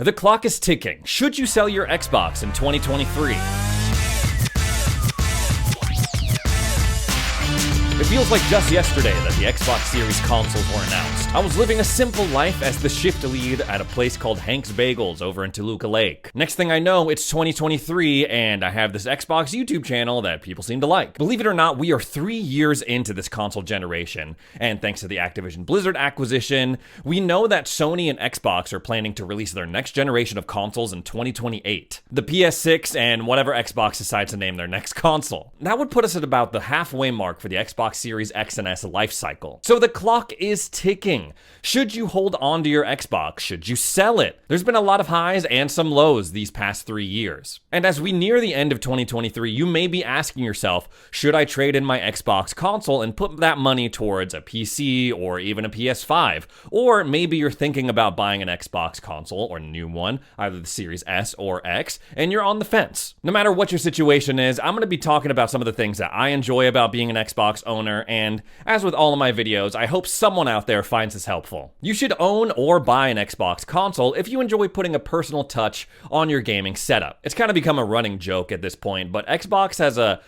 The clock is ticking. Should you sell your Xbox in 2023? It feels like just yesterday that the Xbox Series consoles were announced. I was living a simple life as the shift lead at a place called Hank's Bagels over in Toluca Lake. Next thing I know, it's 2023 and I have this Xbox YouTube channel that people seem to like. Believe it or not, we are 3 years into this console generation, and thanks to the Activision Blizzard acquisition, we know that Sony and Xbox are planning to release their next generation of consoles in 2028. The PS6 and whatever Xbox decides to name their next console. That would put us at about the halfway mark for the Xbox Series X and S life cycle. So the clock is ticking. Should you hold on to your Xbox? Should you sell it? There's been a lot of highs and some lows these past 3 years. And as we near the end of 2023, you may be asking yourself, should I trade in my Xbox console and put that money towards a PC or even a PS5? Or maybe you're thinking about buying an Xbox console or a new one, either the Series S or X, and you're on the fence. No matter what your situation is, I'm going to be talking about some of the things that I enjoy about being an Xbox owner, and as with all of my videos, I hope someone out there finds this helpful. You should own or buy an Xbox console if you enjoy putting a personal touch on your gaming setup. It's kind of become a running joke at this point, but Xbox has a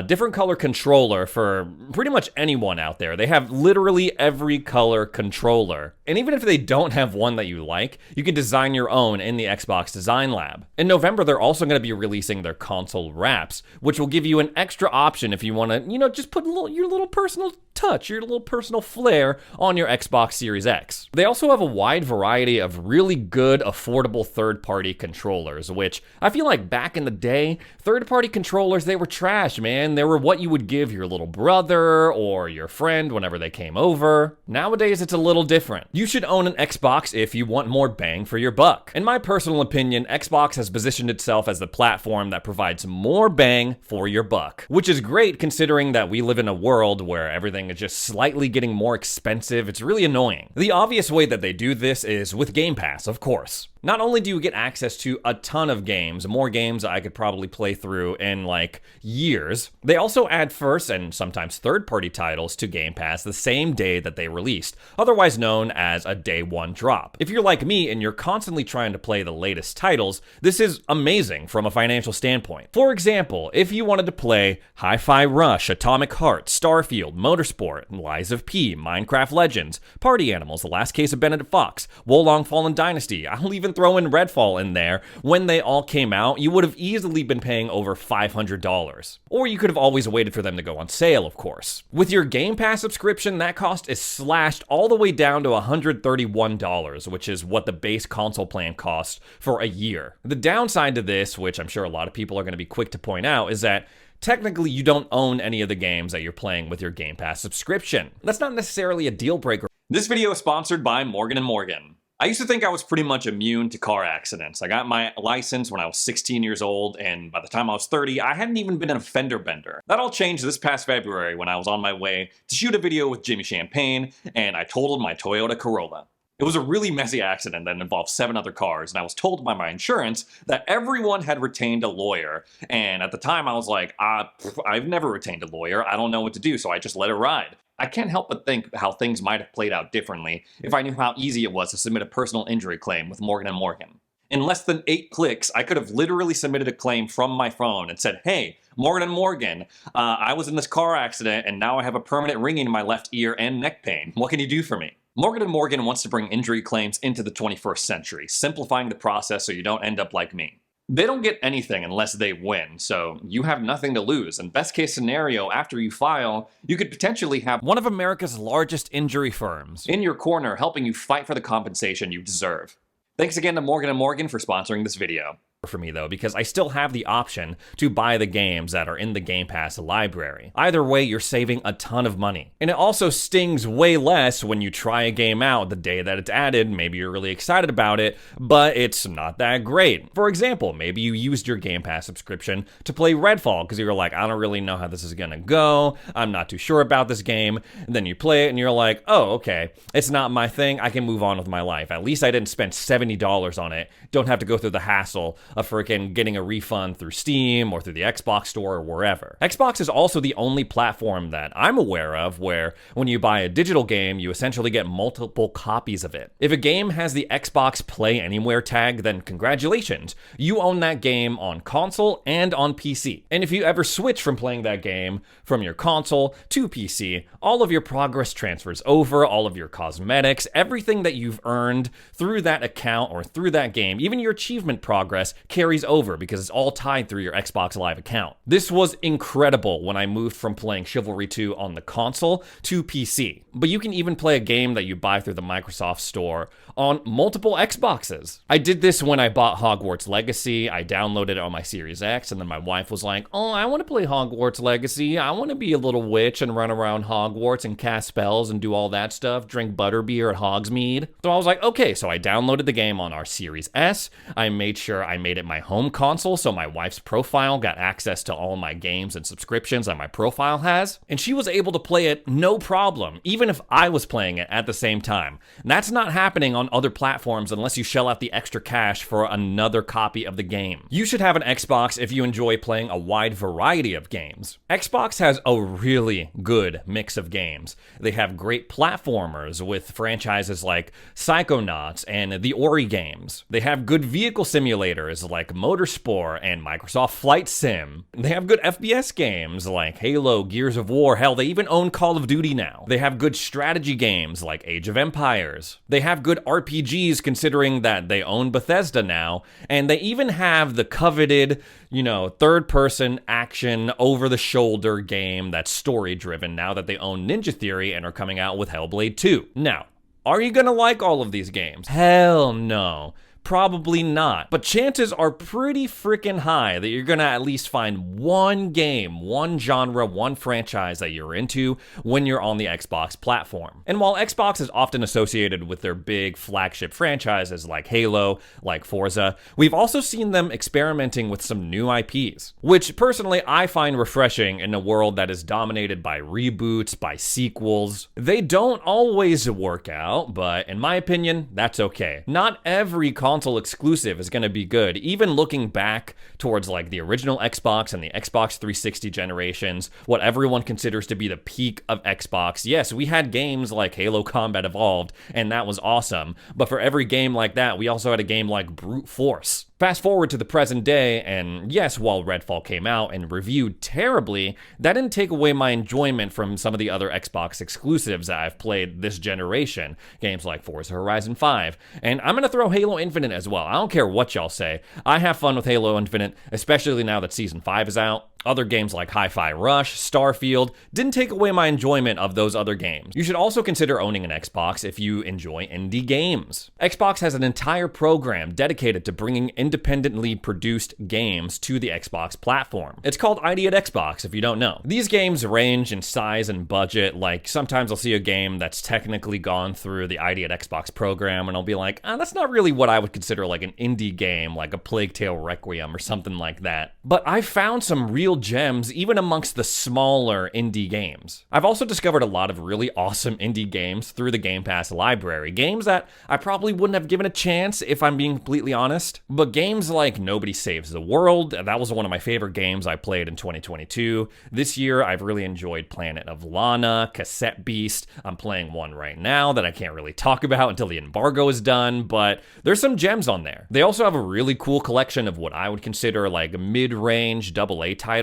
different color controller for pretty much anyone out there. They have literally every color controller. And even if they don't have one that you like, you can design your own in the Xbox Design Lab. In November, they're also going to be releasing their console wraps, which will give you an extra option if you want to, just put your little personal touch, your little personal flair on your Xbox Series X. They also have a wide variety of really good, affordable third-party controllers, which I feel like back in the day, third-party controllers, they were trash, man. They were what you would give your little brother or your friend whenever they came over. Nowadays, it's a little different. You should own an Xbox if you want more bang for your buck. In my personal opinion, Xbox has positioned itself as the platform that provides more bang for your buck, which is great considering that we live in a world where everything is just slightly getting more expensive. It's really annoying. The obvious way that they do this is with Game Pass, of course. Not only do you get access to a ton of games, more games I could probably play through in like years, they also add first and sometimes third-party titles to Game Pass the same day that they released, otherwise known as a day one drop. If you're like me and you're constantly trying to play the latest titles, this is amazing from a financial standpoint. For example, if you wanted to play Hi-Fi Rush, Atomic Heart, Starfield, Motorsport, Lies of P, Minecraft Legends, Party Animals, The Last Case of Benedict Fox, Wolong Fallen Dynasty, I'll even throw in Redfall in there, when they all came out, you would have easily been paying over $500. Or you could have always waited for them to go on sale, of course. With your Game Pass subscription, that cost is slashed all the way down to $131, which is what the base console plan costs for a year. The downside to this, which I'm sure a lot of people are going to be quick to point out, is that technically you don't own any of the games that you're playing with your Game Pass subscription. That's not necessarily a deal breaker. This video is sponsored by Morgan & Morgan. I used to think I was pretty much immune to car accidents. I got my license when I was 16 years old, and by the time I was 30, I hadn't even been a fender bender. That all changed this past February when I was on my way to shoot a video with Jimmy Champagne, and I totaled my Toyota Corolla. It was a really messy accident that involved 7 other cars, and I was told by my insurance that everyone had retained a lawyer, and at the time I was like, I've never retained a lawyer, I don't know what to do, so I just let it ride. I can't help but think how things might have played out differently if I knew how easy it was to submit a personal injury claim with Morgan & Morgan. In less than 8 clicks, I could have literally submitted a claim from my phone and said, hey, Morgan & Morgan, I was in this car accident and now I have a permanent ringing in my left ear and neck pain. What can you do for me? Morgan & Morgan wants to bring injury claims into the 21st century, simplifying the process so you don't end up like me. They don't get anything unless they win, so you have nothing to lose. And best case scenario, after you file, you could potentially have one of America's largest injury firms in your corner helping you fight for the compensation you deserve. Thanks again to Morgan & Morgan for sponsoring this video. For me though, because I still have the option to buy the games that are in the Game Pass library. Either way, you're saving a ton of money. And it also stings way less when you try a game out the day that it's added. Maybe you're really excited about it, but it's not that great. For example, maybe you used your Game Pass subscription to play Redfall because you're like, I don't really know how this is gonna go. I'm not too sure about this game. And then you play it and you're like, oh, okay, it's not my thing. I can move on with my life. At least I didn't spend $70 on it. Don't have to go through the hassle of freaking getting a refund through Steam or through the Xbox store or wherever. Xbox is also the only platform that I'm aware of where when you buy a digital game, you essentially get multiple copies of it. If a game has the Xbox Play Anywhere tag, then congratulations, you own that game on console and on PC. And if you ever switch from playing that game from your console to PC, all of your progress transfers over, all of your cosmetics, everything that you've earned through that account or through that game, even your achievement progress carries over because it's all tied through your Xbox Live account. This was incredible when I moved from playing Chivalry 2 on the console to PC. But you can even play a game that you buy through the Microsoft Store on multiple Xboxes. I did this when I bought Hogwarts Legacy. I downloaded it on my Series X, and then my wife was like, oh, I want to play Hogwarts Legacy. I want to be a little witch and run around Hogwarts and cast spells and do all that stuff, drink butterbeer at Hogsmeade. So I was like, okay, so I downloaded the game on our Series S. I made sure I made it my home console, so my wife's profile got access to all my games and subscriptions that my profile has, and she was able to play it no problem, even if I was playing it at the same time. And that's not happening on other platforms unless you shell out the extra cash for another copy of the game. You should have an Xbox if you enjoy playing a wide variety of games. Xbox has a really good mix of games. They have great platformers with franchises like Psychonauts and the Ori games. They have good vehicle simulators like Motorsport and Microsoft Flight Sim. They have good FPS games like Halo, Gears of War. Hell, they even own Call of Duty now. They have good strategy games like Age of Empires. They have good RPGs considering that they own Bethesda now. And they even have the coveted, third-person action over-the-shoulder game that's story-driven now that they own Ninja Theory and are coming out with Hellblade 2. Now, are you gonna like all of these games? Hell no. Probably not. But chances are pretty freaking high that you're gonna at least find one game, one genre, one franchise that you're into when you're on the Xbox platform. And while Xbox is often associated with their big flagship franchises like Halo, like Forza, we've also seen them experimenting with some new IPs, which personally I find refreshing in a world that is dominated by reboots, by sequels. They don't always work out, but in my opinion, that's okay. Not every console exclusive is going to be good. Even looking back towards like the original Xbox and the Xbox 360 generations, what everyone considers to be the peak of Xbox, yes, we had games like Halo Combat Evolved, and that was awesome. But for every game like that, we also had a game like Brute Force. Fast forward to the present day, and yes, while Redfall came out and reviewed terribly, that didn't take away my enjoyment from some of the other Xbox exclusives that I've played this generation. Games like Forza Horizon 5. And I'm gonna throw Halo Infinite as well. I don't care what y'all say. I have fun with Halo Infinite, especially now that Season 5 is out. Other games like Hi-Fi Rush, Starfield, didn't take away my enjoyment of those other games. You should also consider owning an Xbox if you enjoy indie games. Xbox has an entire program dedicated to bringing independently produced games to the Xbox platform. It's called ID at Xbox, if you don't know. These games range in size and budget. Like, sometimes I'll see a game that's technically gone through the ID at Xbox program, and I'll be like, that's not really what I would consider like an indie game, like a Plague Tale Requiem or something like that. But I found some real gems even amongst the smaller indie games. I've also discovered a lot of really awesome indie games through the Game Pass library. Games that I probably wouldn't have given a chance if I'm being completely honest. But games like Nobody Saves the World, that was one of my favorite games I played in 2022. This year, I've really enjoyed Planet of Lana, Cassette Beast. I'm playing one right now that I can't really talk about until the embargo is done, but there's some gems on there. They also have a really cool collection of what I would consider like mid-range AA titles.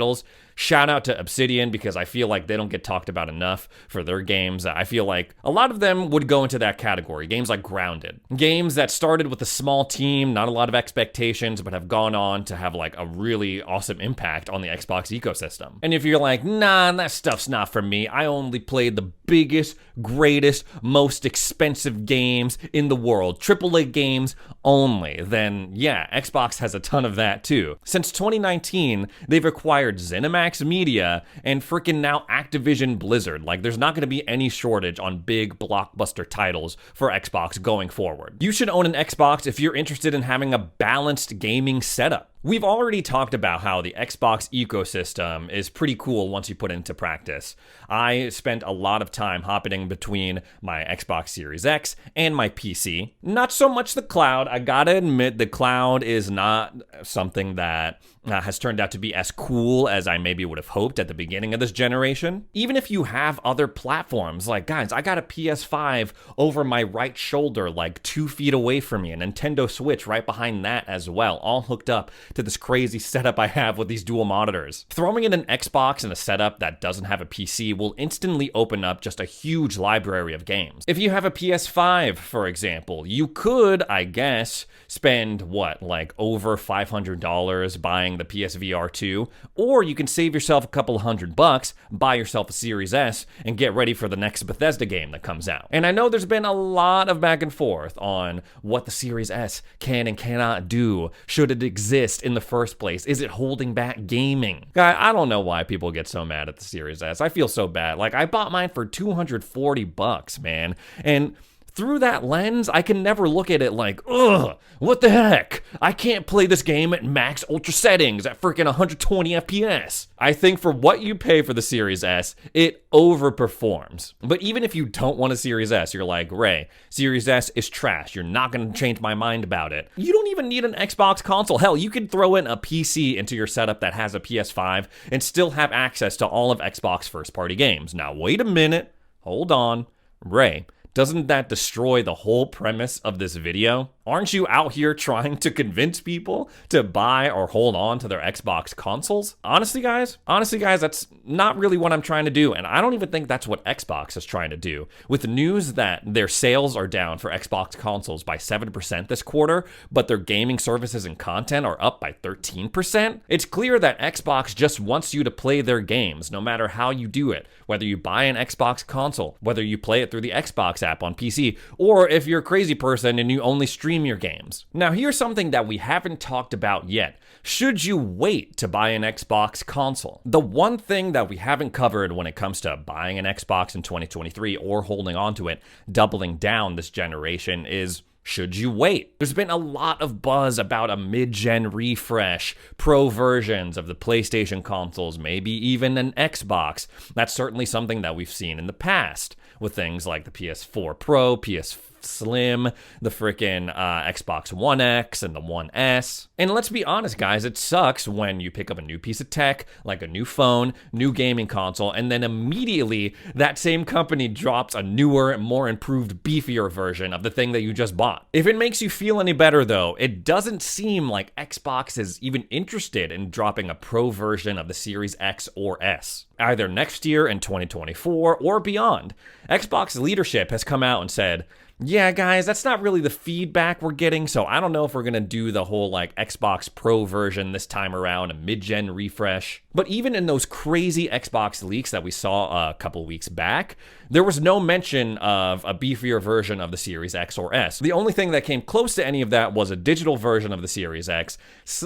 Shout out to Obsidian because I feel like they don't get talked about enough for their games. I feel like a lot of them would go into that category. Games like Grounded. Games that started with a small team, not a lot of expectations, but have gone on to have like a really awesome impact on the Xbox ecosystem. And if you're like, nah, that stuff's not for me. I only played the biggest, greatest, most expensive games in the world. AAA games only. Then yeah, Xbox has a ton of that too. Since 2019, they've acquired ZeniMax Media and freaking now Activision Blizzard. Like, there's not going to be any shortage on big blockbuster titles for Xbox going forward. You should own an Xbox if you're interested in having a balanced gaming setup. We've already talked about how the Xbox ecosystem is pretty cool once you put it into practice. I spent a lot of time hopping between my Xbox Series X and my PC. Not so much the cloud. I gotta admit, the cloud is not something that has turned out to be as cool as I maybe would have hoped at the beginning of this generation. Even if you have other platforms, like guys, I got a PS5 over my right shoulder, like 2 feet away from me, a Nintendo Switch right behind that as well, all hooked up to this crazy setup I have with these dual monitors. Throwing in an Xbox in a setup that doesn't have a PC will instantly open up just a huge library of games. If you have a PS5, for example, you could, I guess, spend like over $500 buying the PSVR 2, or you can save yourself a couple $100, buy yourself a Series S, and get ready for the next Bethesda game that comes out. And I know there's been a lot of back and forth on what the Series S can and cannot do. Should it exist in the first place? Is it holding back gaming? I don't know why people get so mad at the Series S. I feel so bad. Like, I bought mine for $240, man. And through that lens, I can never look at it like, ugh, what the heck? I can't play this game at max ultra settings at freaking 120 FPS. I think for what you pay for the Series S, it overperforms. But even if you don't want a Series S, you're like, Ray, Series S is trash. You're not going to change my mind about it. You don't even need an Xbox console. Hell, you could throw in a PC into your setup that has a PS5 and still have access to all of Xbox first-party games. Now, wait a minute. Hold on. Ray, doesn't that destroy the whole premise of this video? Aren't you out here trying to convince people to buy or hold on to their Xbox consoles? Honestly, guys, that's not really what I'm trying to do, and I don't even think that's what Xbox is trying to do. With news that their sales are down for Xbox consoles by 7% this quarter, but their gaming services and content are up by 13%, it's clear that Xbox just wants you to play their games, no matter how you do it. Whether you buy an Xbox console, whether you play it through the Xbox app on PC, or if you're a crazy person and you only stream your games. Now, here's something that we haven't talked about yet. Should you wait to buy an Xbox console? The one thing that we haven't covered when it comes to buying an Xbox in 2023 or holding on to it, doubling down this generation, is should you wait? There's been a lot of buzz about a mid-gen refresh, pro versions of the PlayStation consoles, maybe even an Xbox. That's certainly something that we've seen in the past with things like the PS4 Pro, PS Slim, the freaking Xbox One X, and the One S. And let's be honest, guys, it sucks when you pick up a new piece of tech, like a new phone, new gaming console, and then immediately that same company drops a newer, more improved, beefier version of the thing that you just bought. If it makes you feel any better, though, it doesn't seem like Xbox is even interested in dropping a pro version of the Series X or S, either next year in 2024 or beyond. Xbox leadership has come out and said, yeah, guys, that's not really the feedback we're getting, so I don't know if we're gonna do the whole like Xbox Pro version this time around, a mid-gen refresh. But even in those crazy Xbox leaks that we saw a couple weeks back, there was no mention of a beefier version of the Series X or S. The only thing that came close to any of that was a digital version of the Series X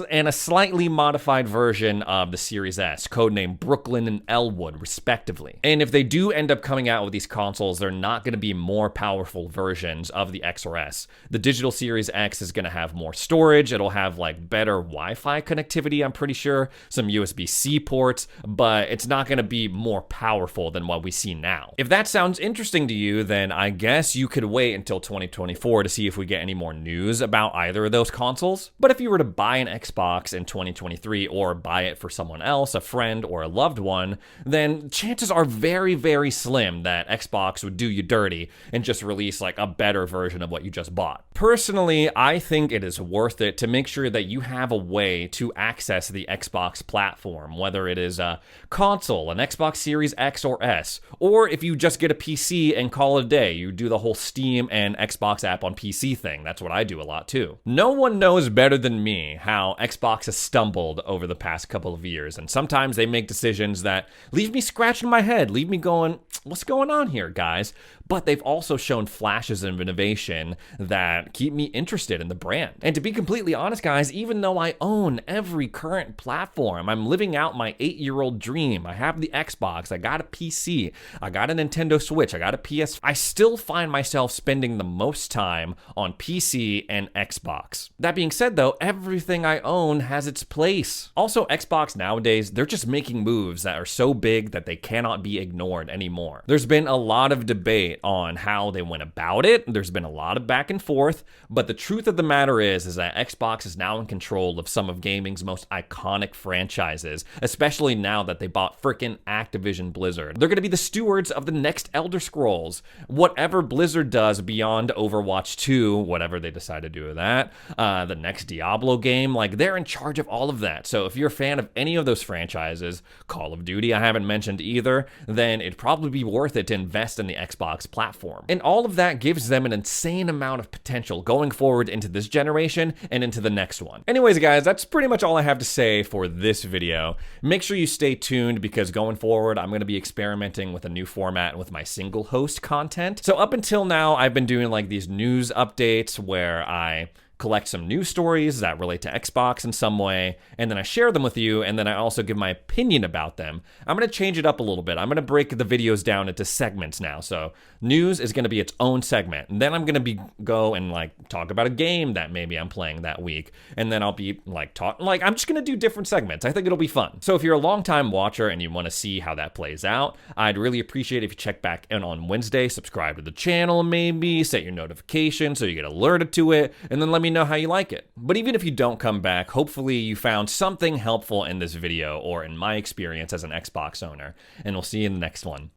and a slightly modified version of the Series S, codenamed Brooklyn and Elwood, respectively. And if they do end up coming out with these consoles, they're not gonna be more powerful versions of the X or S. The digital Series X is gonna have more storage. It'll have like better Wi-Fi connectivity, I'm pretty sure, some USB-C ports, but it's not gonna be more powerful than what we see now. If that sounds interesting to you, then I guess you could wait until 2024 to see if we get any more news about either of those consoles. But if you were to buy an Xbox in 2023 or buy it for someone else, a friend or a loved one, then chances are very, very slim that Xbox would do you dirty and just release like a better version of what you just bought. Personally, I think it is worth it to make sure that you have a way to access the Xbox platform, whether it is a console, an Xbox Series X or S, or if you just get a PC and call it a day, you do the whole Steam and Xbox app on PC thing. That's what I do a lot too. No one knows better than me how Xbox has stumbled over the past couple of years, and sometimes they make decisions that leave me scratching my head, leave me going, what's going on here, guys? but they've also shown flashes of innovation that keep me interested in the brand. And to be completely honest, guys, even though I own every current platform, I'm living out my 8-year-old dream. I have the Xbox, I got a PC, I got a Nintendo Switch, I got a PS. I still find myself spending the most time on PC and Xbox. That being said though, everything I own has its place. Also, Xbox nowadays, they're just making moves that are so big that they cannot be ignored anymore. There's been a lot of debate on how they went about it. There's been a lot of back and forth, but the truth of the matter is that Xbox is now in control of some of gaming's most iconic franchises, especially now that they bought frickin' Activision Blizzard. They're gonna be the stewards of the next Elder Scrolls. Whatever Blizzard does beyond Overwatch 2, whatever they decide to do with that, the next Diablo game, like they're in charge of all of that. So if you're a fan of any of those franchises, Call of Duty I haven't mentioned either, then it'd probably be worth it to invest in the Xbox platform. And all of that gives them an insane amount of potential going forward into this generation and into the next one. Anyways, guys, that's pretty much all I have to say for this video. Make sure you stay tuned because going forward, I'm going to be experimenting with a new format with my single host content. So up until now, I've been doing like these news updates where I collect some news stories that relate to Xbox in some way, and then I share them with you, and then I also give my opinion about them. I'm going to change it up a little bit. I'm going to break the videos down into segments now. So news is going to be its own segment, and then I'm going to go and like talk about a game that maybe I'm playing that week, and then I'll be like I'm just going to do different segments. I think it'll be fun. So if you're a longtime watcher and you want to see how that plays out, I'd really appreciate if you check back in on Wednesday, subscribe to the channel maybe, set your notifications so you get alerted to it, and then let me know how you like it. But even if you don't come back, hopefully you found something helpful in this video or in my experience as an Xbox owner, and we'll see you in the next one.